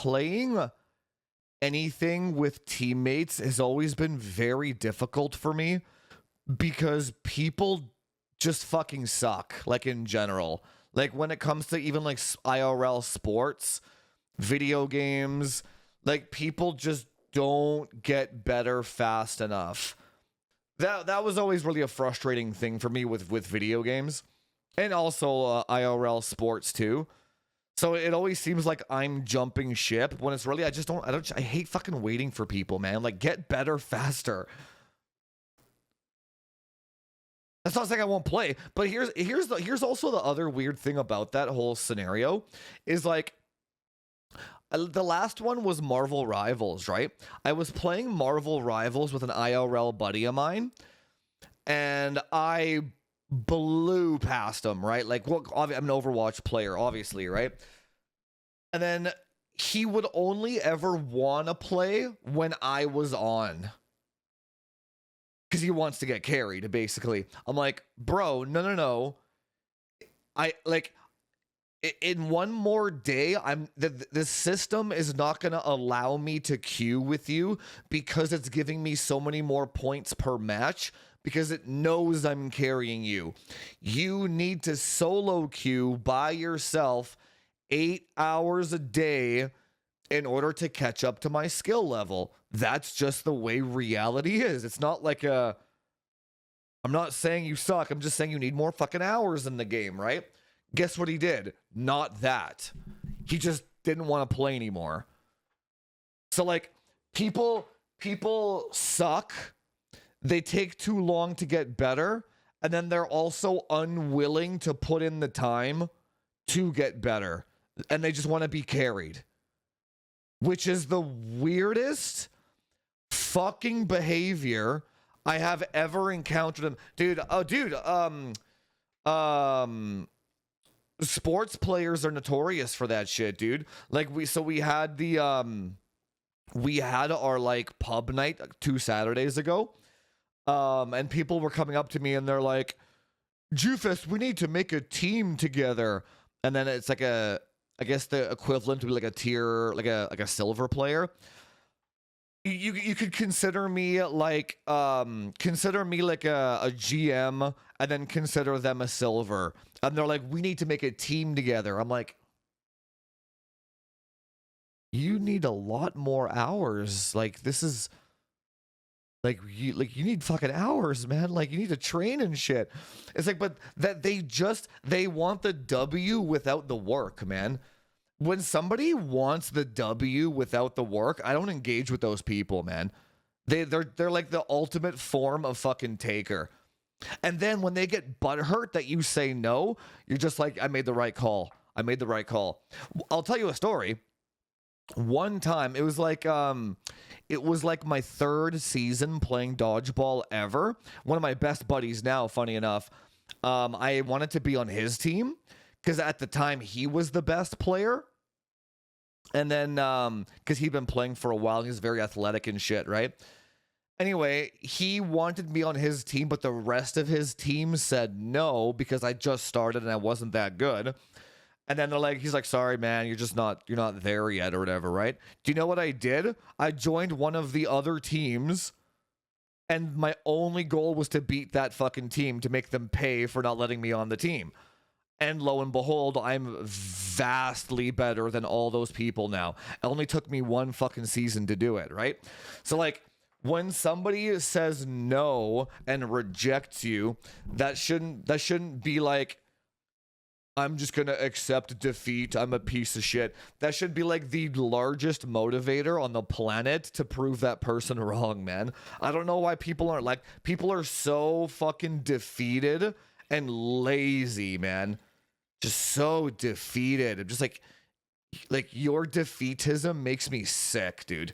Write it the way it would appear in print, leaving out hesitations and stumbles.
playing anything with teammates has always been very difficult for me because people just fucking suck, like in general. Like when it comes to even like IRL sports, video games, like people just don't get better fast enough. That was always really a frustrating thing for me with video games, and also IRL sports too. So it always seems like I'm jumping ship when it's really I hate fucking waiting for people, man. Like get better faster. That's not saying I won't play, but here's also the other weird thing about that whole scenario is like the last one was Marvel Rivals, right? I was playing Marvel Rivals with an IRL buddy of mine, and I blew past him, right? Like, well, I'm an Overwatch player, obviously, right? And then he would only ever want to play when I was on. Because he wants to get carried, basically. I'm like, bro, no. In one more day, the system is not going to allow me to queue with you because it's giving me so many more points per match because it knows I'm carrying you. You need to solo queue by yourself 8 hours a day in order to catch up to my skill level. That's just the way reality is. It's not like I'm not saying you suck. I'm just saying you need more fucking hours in the game, right? Guess what he did? Not that. He just didn't want to play anymore. So like people suck. They take too long to get better, and then they're also unwilling to put in the time to get better, and they just want to be carried, which is the weirdest fucking behavior I have ever encountered. Dude, sports players are notorious for that shit, dude. Like we had our like pub night 2 Saturdays ago. And people were coming up to me and they're like, Jufus, we need to make a team together. And then it's like I guess the equivalent to be like a tier, like a silver player. You could consider me like a GM and then consider them a silver. And they're like, we need to make a team together. I'm like, you need a lot more hours. Like this is like you need fucking hours, man. Like you need to train and shit. It's like, but that they want the W without the work, man. When somebody wants the W without the work, I don't engage with those people, man. They're like the ultimate form of fucking taker. And then when they get butthurt that you say no, you're just like, I made the right call. I'll tell you a story. One time, it was like my 3rd season playing dodgeball ever. One of my best buddies now, funny enough. I wanted to be on his team because at the time he was the best player. And then, because he'd been playing for a while, he's very athletic and shit, right? Anyway, he wanted me on his team, but the rest of his team said no because I just started and I wasn't that good. And then he's like, sorry, man, you're not there yet or whatever, right? Do you know what I did? I joined one of the other teams, and my only goal was to beat that fucking team to make them pay for not letting me on the team. And lo and behold, I'm vastly better than all those people now. It only took me 1 fucking season to do it, right? So like, when somebody says no and rejects you, that shouldn't be like, I'm just going to accept defeat. I'm a piece of shit. That should be like the largest motivator on the planet to prove that person wrong, man. I don't know why people aren't like, people are so fucking defeated and lazy, man. Just so defeated. I'm just like your defeatism makes me sick, dude.